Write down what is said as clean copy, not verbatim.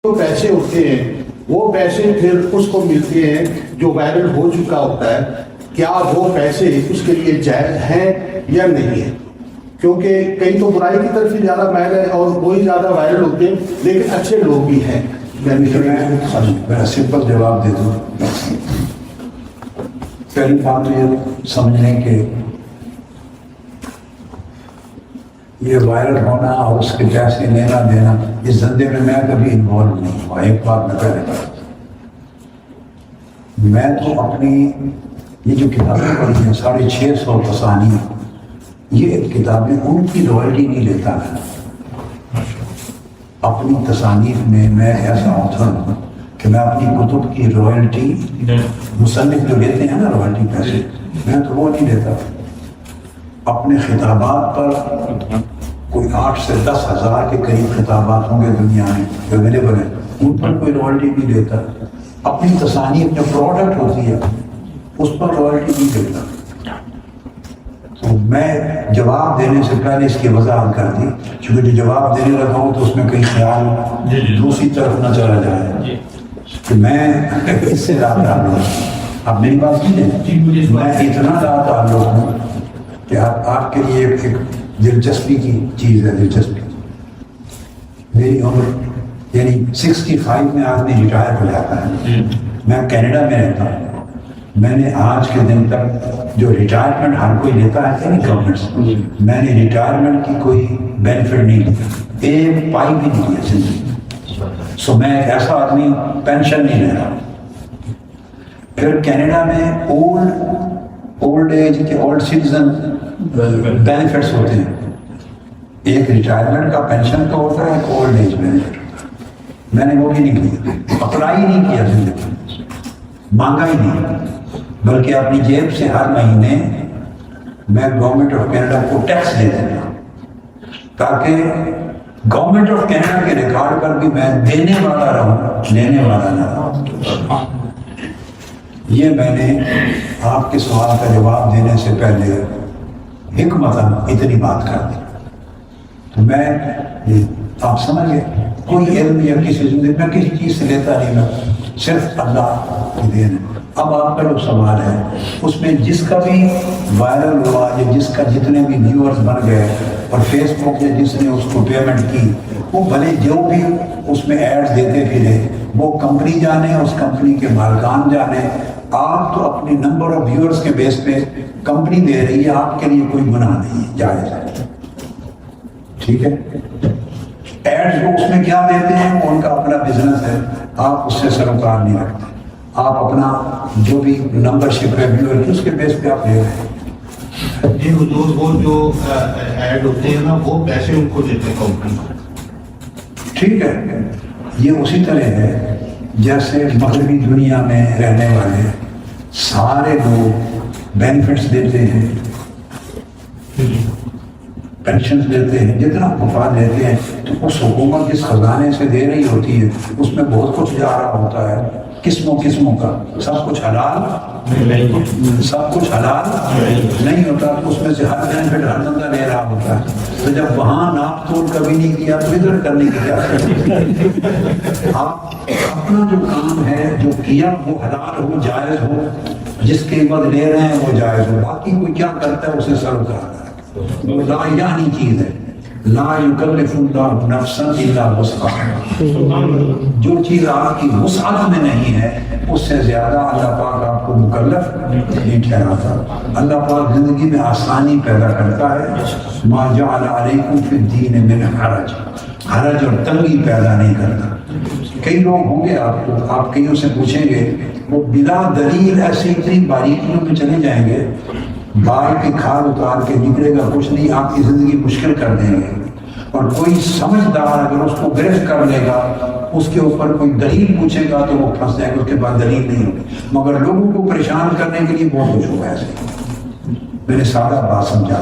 جو پیسے ہوتے ہیں وہ پیسے پھر اس کو ملتے ہیں جو وائرل ہو چکا ہوتا ہے، کیا وہ پیسے اس کے لیے جائز ہیں یا نہیں ہے؟ کیونکہ کئی تو برائی کی طرف ہی زیادہ مائل ہے اور وہی زیادہ وائرل ہوتے ہیں، لیکن اچھے لوگ بھی ہیں۔ میں سمپل جواب دے دوں۔ پہلی بات تو یہ سمجھنے کہ یہ وائرل ہونا اور اس کے پیسے لینا دینا اس دھندے میں میں کبھی انوالو نہیں ہوا۔ ایک بات میں پہلے بتا، میں تو اپنی یہ جو کتابیں پڑھی ہیں 650 تصانیف، یہ کتابیں ان کی رائلٹی نہیں لیتا میں۔ اپنی تصانیف میں ایسا آتھر ہوں کہ میں اپنی کتب کی رائلٹی، مصنف جو لیتے ہیں نا رائلٹی پیسے، میں تو وہ نہیں لیتا۔ اپنے خطابات پر کوئی 8 سے 10 ہزار کے قریب خطابات ہوں گے دنیا میں جو اویلیبل ہیں، ان پر کوئی رائلٹی نہیں لیتا۔ اپنی تصانیف جو پروڈکٹ ہوتی ہے اس پر رائلٹی نہیں لیتا۔ تو میں جواب دینے سے پہلے اس کی وضاحت کر دی، چونکہ جو جواب دینے لگا ہوں تو اس میں کئی خیال دوسری طرف نہ چلا جائے کہ میں اس سے رابطہ تعلق ہوں۔ اب میری بات سنیں، میں اتنا رابطہ تعلق ہوں کہ آپ کے لیے ایک دلچسپی کی چیز ہے۔ دلچسپی میری عمر یعنی 65 میں آدمی ریٹائر ہو جاتا ہے۔ میں کینیڈا میں رہتا ہوں۔ میں نے آج کے دن تک جو ریٹائرمنٹ ہر کوئی لیتا ہے نا گورنمنٹ سے، میں نے ریٹائرمنٹ کی کوئی بینیفٹ نہیں لیا، ایک پائی بھی نہیں لیا زندگی۔ سو میں ایک ایسا آدمی پینشن نہیں لے رہا۔ پھر کینیڈا میں اولڈ ایج کے اولڈ سٹیزن بینیفٹس ہوتے ہیں۔ ایک ریٹائرمنٹ کا پینشن تو ہوتا ہے، ایک اولڈ ایج بینیفٹ ہوتا ہے۔ میں نے وہ بھی نہیں کیا، اپلائی نہیں کیا زندگی، مانگا ہی نہیں، بلکہ اپنی جیب سے ہر مہینے میں گورنمنٹ آف کینیڈا کو ٹیکس دے دیتا تاکہ گورنمنٹ آف کینیڈا کے ریکارڈ پر بھی میں دینے والا رہوں، لینے والا نہ رہوں۔ یہ میں نے آپ کے سوال کا جواب دینے سے پہلے حکمتاً اتنی بات کر دی۔ تو میں آپ سمجھ گئے، کوئی علم یا کسی زندگی میں کسی چیز سے لیتا نہیں، میں صرف اللہ کی دین ہے۔ اب آپ کا جو سوال ہے اس میں جس کا بھی وائرل ہوا یا جس کا جتنے بھی ویورز بن گئے اور فیس بک سے جس نے اس کو پیمنٹ کی، وہ بھلے جو بھی اس میں ایڈز دیتے پھرے، وہ کمپنی جانے، اس کمپنی کے مالکان جانے۔ آپ تو اپنی نمبر آف ویورز کے بیس پہ کمپنی دے رہی ہے، آپ کے لیے کوئی گناہ نہیں ہے، جائز ہے، ٹھیک ہے۔ ایڈز وہ اس میں کیا دیتے ہیں وہ ان کا اپنا بزنس ہے، آپ اس سے سروکار نہیں رکھتے۔ آپ اپنا جو بھی نمبر شپ ہے ویور کی اس کے بیس پہ آپ دے رہے ہیں۔ جی حضور، وہ جو ایڈ ہوتے ہیں نا وہ پیسے ان کو دیتے ہیں کمپنی کو، ٹھیک ہے۔ یہ اسی طرح ہے جیسے مغربی دنیا میں رہنے والے سارے لوگ بینیفٹس دیتے ہیں، پینشنز دیتے ہیں، جتنا مفاد دیتے ہیں، تو اس حکومت جس خزانے سے دے رہی ہوتی ہے اس میں بہت کچھ جا رہا ہوتا ہے، قسموں کا۔ سب کچھ حلال نہیں ہوتا، تو اس میں سے ہر بینیفٹ ہر بندہ لے رہا ہوتا ہے۔ تو جب وہاں ناپ توڑ کبھی نہیں کیا تو ادھر کرنے کی کیا ضرورت؟ آپ اپنا جو کام ہے جو کیا وہ حلال ہو، جائز ہو، جس کے بعد لے رہے ہیں وہ جائز ہو، باقی کوئی کیا کرتا ہے اسے سر اتارنا ہے۔ وہ لا یعنی چیز ہے، لا یکلف اللہ نفسا الا وسعها۔ جو چیز آپ کی وسعت میں نہیں ہے اس سے زیادہ اللہ پاک آپ کو مکلف نہیں ٹھہراتا۔ اللہ پاک زندگی میں آسانی پیدا کرتا ہے، ما جعل علیکم فی الدین من حرج اور تنگی پیدا نہیں کرتا۔ کئی لوگ ہوں گے آپ کئیوں سے پوچھیں گے، وہ بلا دلیل ایسی اتنی باریکیوں میں چلے جائیں گے، بال کی کھال اتار کے نکلے گا کچھ نہیں، آپ کی زندگی مشکل کر دیں گے۔ اور کوئی سمجھدار اگر اس کو گرفت کر لے گا، اس کے اوپر کوئی دلیل پوچھے گا تو وہ پھنس جائے گا، اس کے بعد دلیل نہیں ہوگی۔ مگر لوگوں کو پریشان کرنے کے لیے بہت کچھ ہوگا ایسے۔ میں نے سارا بات سمجھا۔